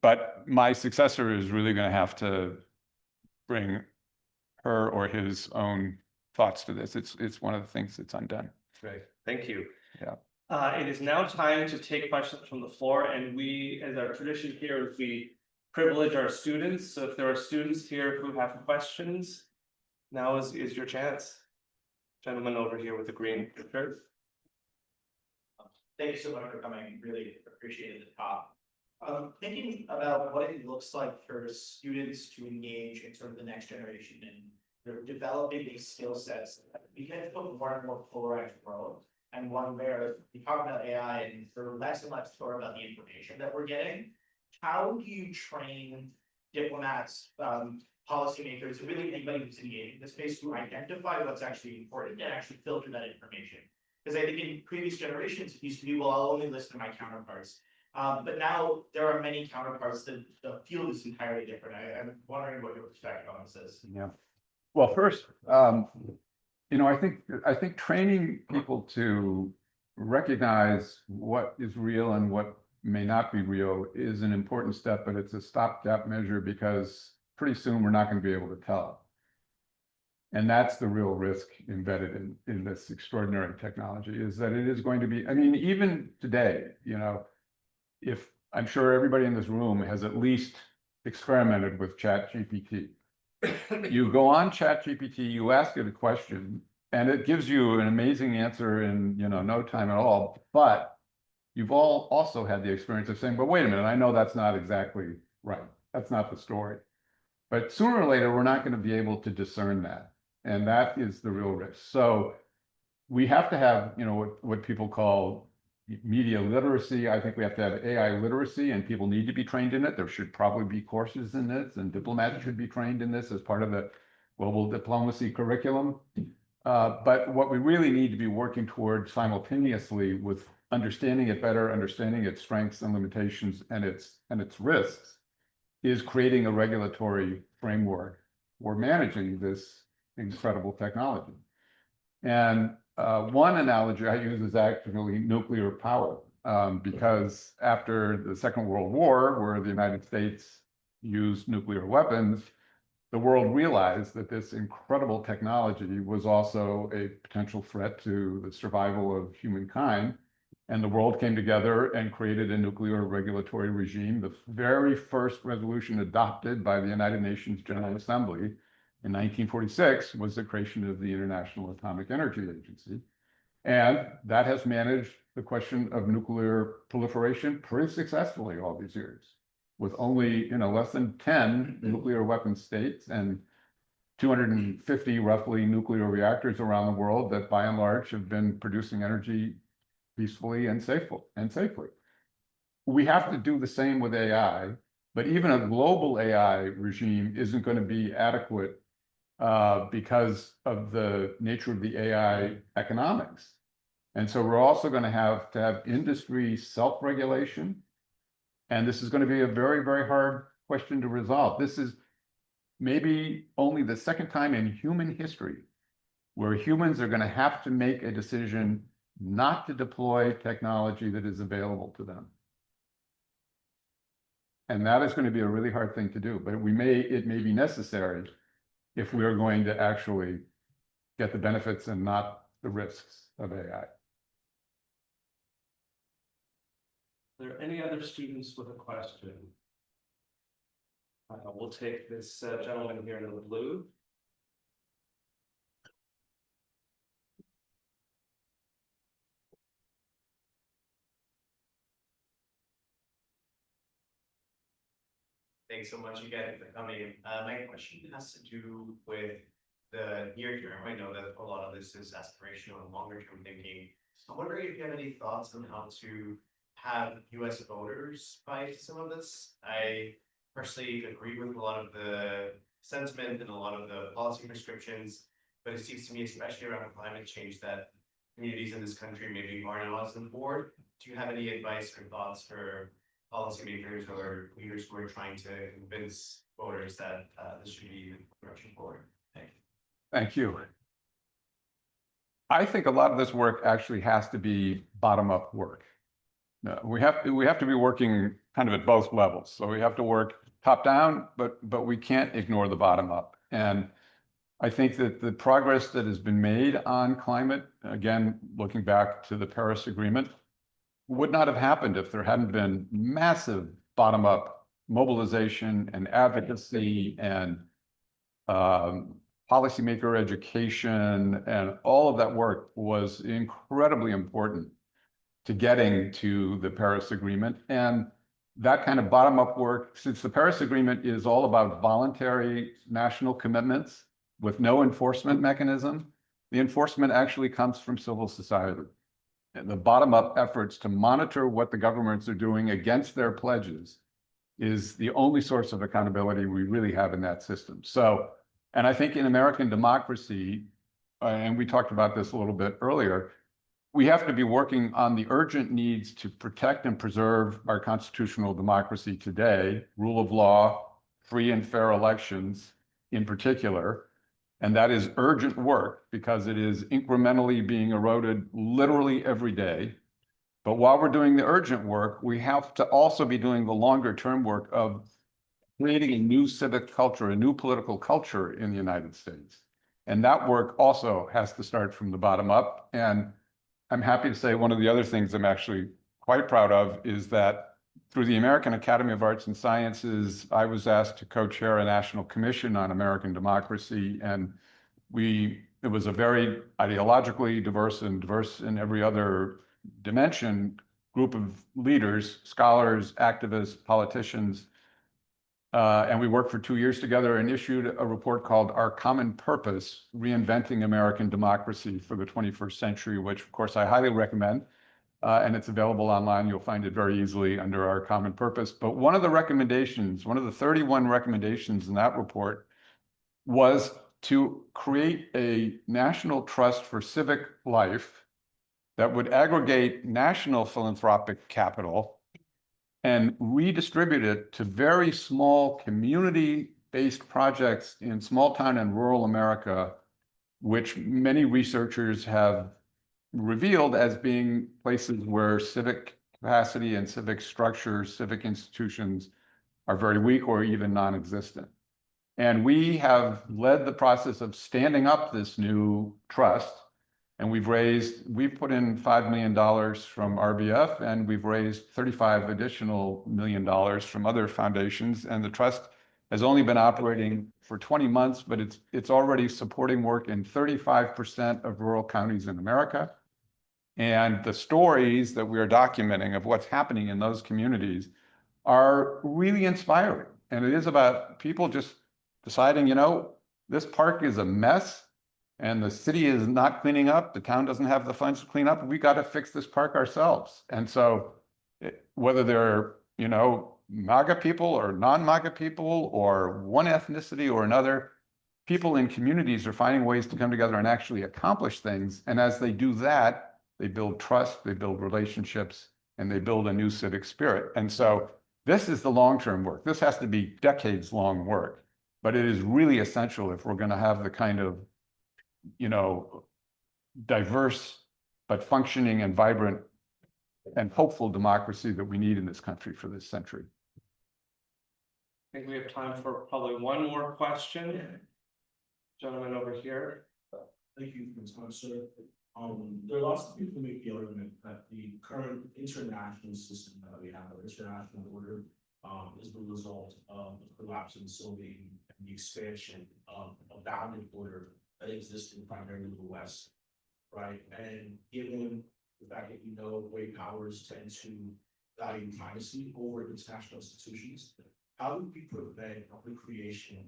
But my successor is really going to have to bring her or his own thoughts to this. It's one of the things that's undone. Great, thank you. Yeah. It is now time to take questions from the floor, and we, as our tradition here, is we privilege our students. So if there are students here who have questions, now is your chance. Gentleman over here with the green shirt. Thank you so much for coming. Really appreciated the talk. Thinking about what it looks like for students to engage in sort of the next generation and developing these skill sets, we get to a more and more polarized world, and one where we talk about AI and we're less and less sure about the information that we're getting. How do you train diplomats, policymakers, really anybody who's engaged in the space to identify what's actually important and actually filter that information? Because I think in previous generations, it used to be, well, I'll only listen to my counterparts. But now there are many counterparts that the field is entirely different. I'm wondering what your perspective on this is. Yeah. Well, first, I think training people to recognize what is real and what may not be real is an important step, but it's a stopgap measure because pretty soon we're not going to be able to tell. And that's the real risk embedded in this extraordinary technology, is that it is going to be, I mean, even today, if I'm sure everybody in this room has at least experimented with ChatGPT. You go on ChatGPT, you ask it a question, and it gives you an amazing answer in no time at all. But you've all also had the experience of saying, but wait a minute, I know that's not exactly right. That's not the story. But sooner or later, we're not going to be able to discern that. And that is the real risk. So we have to have, what people call media literacy. I think we have to have AI literacy, and people need to be trained in it. There should probably be courses in this, and diplomats should be trained in this as part of the global diplomacy curriculum. But what we really need to be working towards simultaneously with understanding it better, understanding its strengths and limitations and its risks, is creating a regulatory framework for managing this incredible technology. And one analogy I use is actually nuclear power, because after the Second World War, where the United States used nuclear weapons, the world realized that this incredible technology was also a potential threat to the survival of humankind. And the world came together and created a nuclear regulatory regime. The very first resolution adopted by the United Nations General Assembly in 1946 was the creation of the International Atomic Energy Agency. And that has managed the question of nuclear proliferation pretty successfully all these years, with only less than 10 nuclear weapon states and 250 roughly nuclear reactors around the world that by and large have been producing energy peacefully and safely. We have to do the same with AI, but even a global AI regime isn't going to be adequate because of the nature of the AI economics. And so we're also going to have industry self-regulation. And this is going to be a very, very hard question to resolve. This is maybe only the second time in human history where humans are going to have to make a decision not to deploy technology that is available to them. And that is going to be a really hard thing to do, but it may be necessary if we are going to actually get the benefits and not the risks of AI. Are there any other students with a question? We'll take this gentleman here in the blue. Thanks so much again for coming. My question has to do with the near term. I know that a lot of this is aspirational and longer term thinking. I'm wondering if you have any thoughts on how to have US voters buy into some of this. I personally agree with a lot of the sentiment and a lot of the policy prescriptions, but it seems to me, especially around climate change, that communities in this country maybe are not as on board. Do you have any advice or thoughts for policymakers or leaders who are trying to convince voters that this should be the direction forward? Thank you. Thank you. I think a lot of this work actually has to be bottom-up work. We have to be working kind of at both levels. So we have to work top-down, but we can't ignore the bottom-up. And I think that the progress that has been made on climate, again, looking back to the Paris Agreement, would not have happened if there hadn't been massive bottom-up mobilization and advocacy and policymaker education, and all of that work was incredibly important to getting to the Paris Agreement. And that kind of bottom-up work, since the Paris Agreement is all about voluntary national commitments with no enforcement mechanism, the enforcement actually comes from civil society. And the bottom-up efforts to monitor what the governments are doing against their pledges is the only source of accountability we really have in that system. So, and I think in American democracy, and we talked about this a little bit earlier, we have to be working on the urgent needs to protect and preserve our constitutional democracy today, rule of law, free and fair elections in particular. And that is urgent work because it is incrementally being eroded literally every day. But while we're doing the urgent work, we have to also be doing the longer term work of creating a new civic culture, a new political culture in the United States. And that work also has to start from the bottom up. And I'm happy to say one of the other things I'm actually quite proud of is that through the American Academy of Arts and Sciences, I was asked to co-chair a national commission on American democracy. And it was a very ideologically diverse and diverse in every other dimension group of leaders, scholars, activists, politicians. And we worked for 2 years together and issued a report called Our Common Purpose, Reinventing American Democracy for the 21st Century, which of course I highly recommend. and it's available online. You'll find it very easily under our common purpose. But one of the recommendations, one of the 31 recommendations in that report was to create a national trust for civic life that would aggregate national philanthropic capital and redistribute it to very small community-based projects in small town and rural America, which many researchers have revealed as being places where civic capacity and civic structures, civic institutions are very weak or even non-existent. And we have led the process of standing up this new trust. And we've put in $5 million from RBF, and we've raised $35 additional million from other foundations. And the trust has only been operating for 20 months, but it's already supporting work in 35% of rural counties in America. And the stories that we are documenting of what's happening in those communities are really inspiring. And it is about people just deciding, this park is a mess and the city is not cleaning up. The town doesn't have the funds to clean up. We got to fix this park ourselves. And so whether they're, MAGA people or non-MAGA people or one ethnicity or another, people in communities are finding ways to come together and actually accomplish things. And as they do that, they build trust, they build relationships, and they build a new civic spirit. And so this is the long-term work. This has to be decades-long work, but it is really essential if we're going to have the kind of, diverse but functioning and vibrant and hopeful democracy that we need in this country for this century. I think we have time for probably one more question. Gentleman over here. Thank you, Ms. Sir. There are lots of people who make the argument that the current international system that we have, the international order, is the result of the collapse of the Soviet Union and the expansion of a bounded order that existed primarily in the West, right? And given the fact that great powers tend to value primacy over international institutions, how do we prevent the creation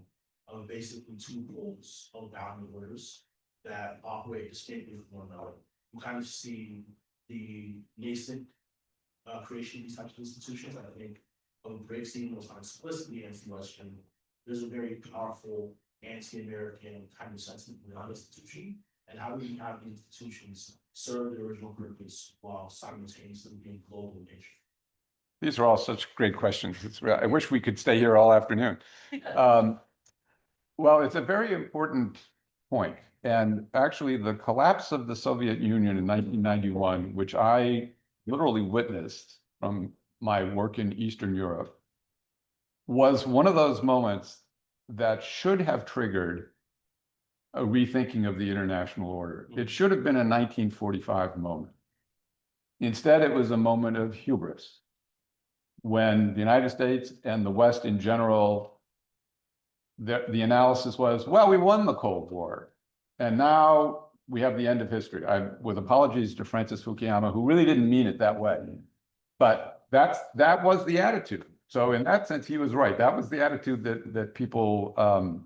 of basically two poles of bounded orders that operate distinctly from one another? You kind of see the nascent creation of these types of institutions. I think of BRICS, even though it's not explicitly anti-Western, there's a very powerful anti-American kind of sentiment within the institution. And how do we have the institutions serve their original purpose while simultaneously being global in nature? These are all such great questions. I wish we could stay here all afternoon. Well, it's a very important point. And actually, the collapse of the Soviet Union in 1991, which I literally witnessed from my work in Eastern Europe, was one of those moments that should have triggered a rethinking of the international order. It should have been a 1945 moment. Instead, it was a moment of hubris, when the United States and the West in general, the analysis was, well, we won the Cold War, and now we have the end of history. With apologies to Francis Fukuyama, who really didn't mean it that way, but that was the attitude. So in that sense, he was right. That was the attitude that people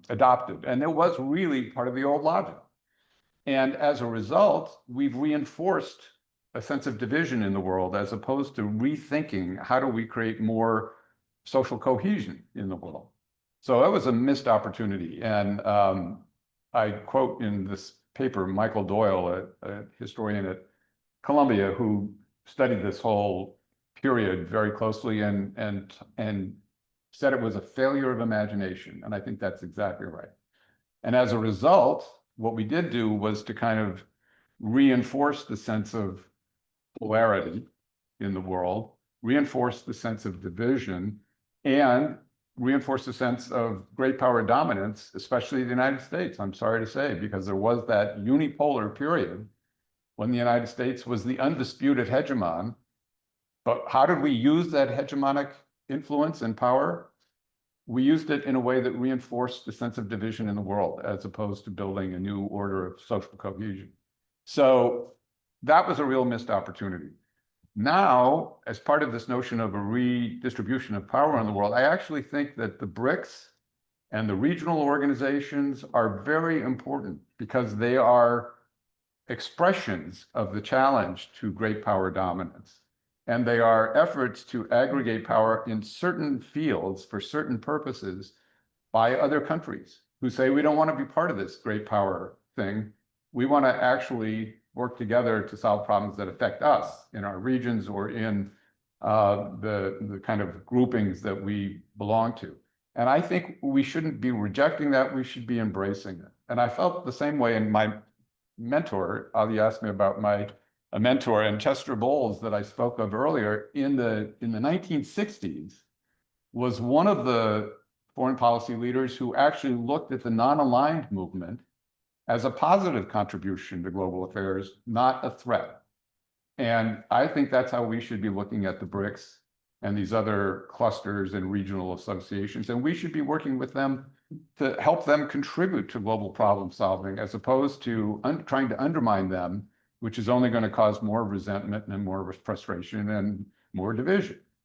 adopted, and it was really part of the old logic. And as a result, we've reinforced a sense of division in the world, as opposed to rethinking how do we create more social cohesion in the world. So that was a missed opportunity. And I quote in this paper Michael Doyle, a historian at Columbia, who studied this whole period very closely and said it was a failure of imagination. And I think that's exactly right. And as a result, what we did do was to kind of reinforce the sense of polarity in the world, reinforce the sense of division, and reinforce the sense of great power dominance, especially the United States, I'm sorry to say, because there was that unipolar period when the United States was the undisputed hegemon. But how did we use that hegemonic influence and power? We used it in a way that reinforced the sense of division in the world, as opposed to building a new order of social cohesion. So that was a real missed opportunity. Now, as part of this notion of a redistribution of power in the world, I actually think that the BRICS and the regional organizations are very important, because they are expressions of the challenge to great power dominance. And they are efforts to aggregate power in certain fields for certain purposes by other countries who say, we don't want to be part of this great power thing. We want to actually work together to solve problems that affect us in our regions or in the kind of groupings that we belong to. And I think we shouldn't be rejecting that, we should be embracing it. And I felt the same way in my mentor. Ali asked me about a mentor, and Chester Bowles that I spoke of earlier in the 1960s was one of the foreign policy leaders who actually looked at the non-aligned movement as a positive contribution to global affairs, not a threat. And I think that's how we should be looking at the BRICS and these other clusters and regional associations. And we should be working with them to help them contribute to global problem solving, as opposed to trying to undermine them, which is only going to cause more resentment and more frustration and more division.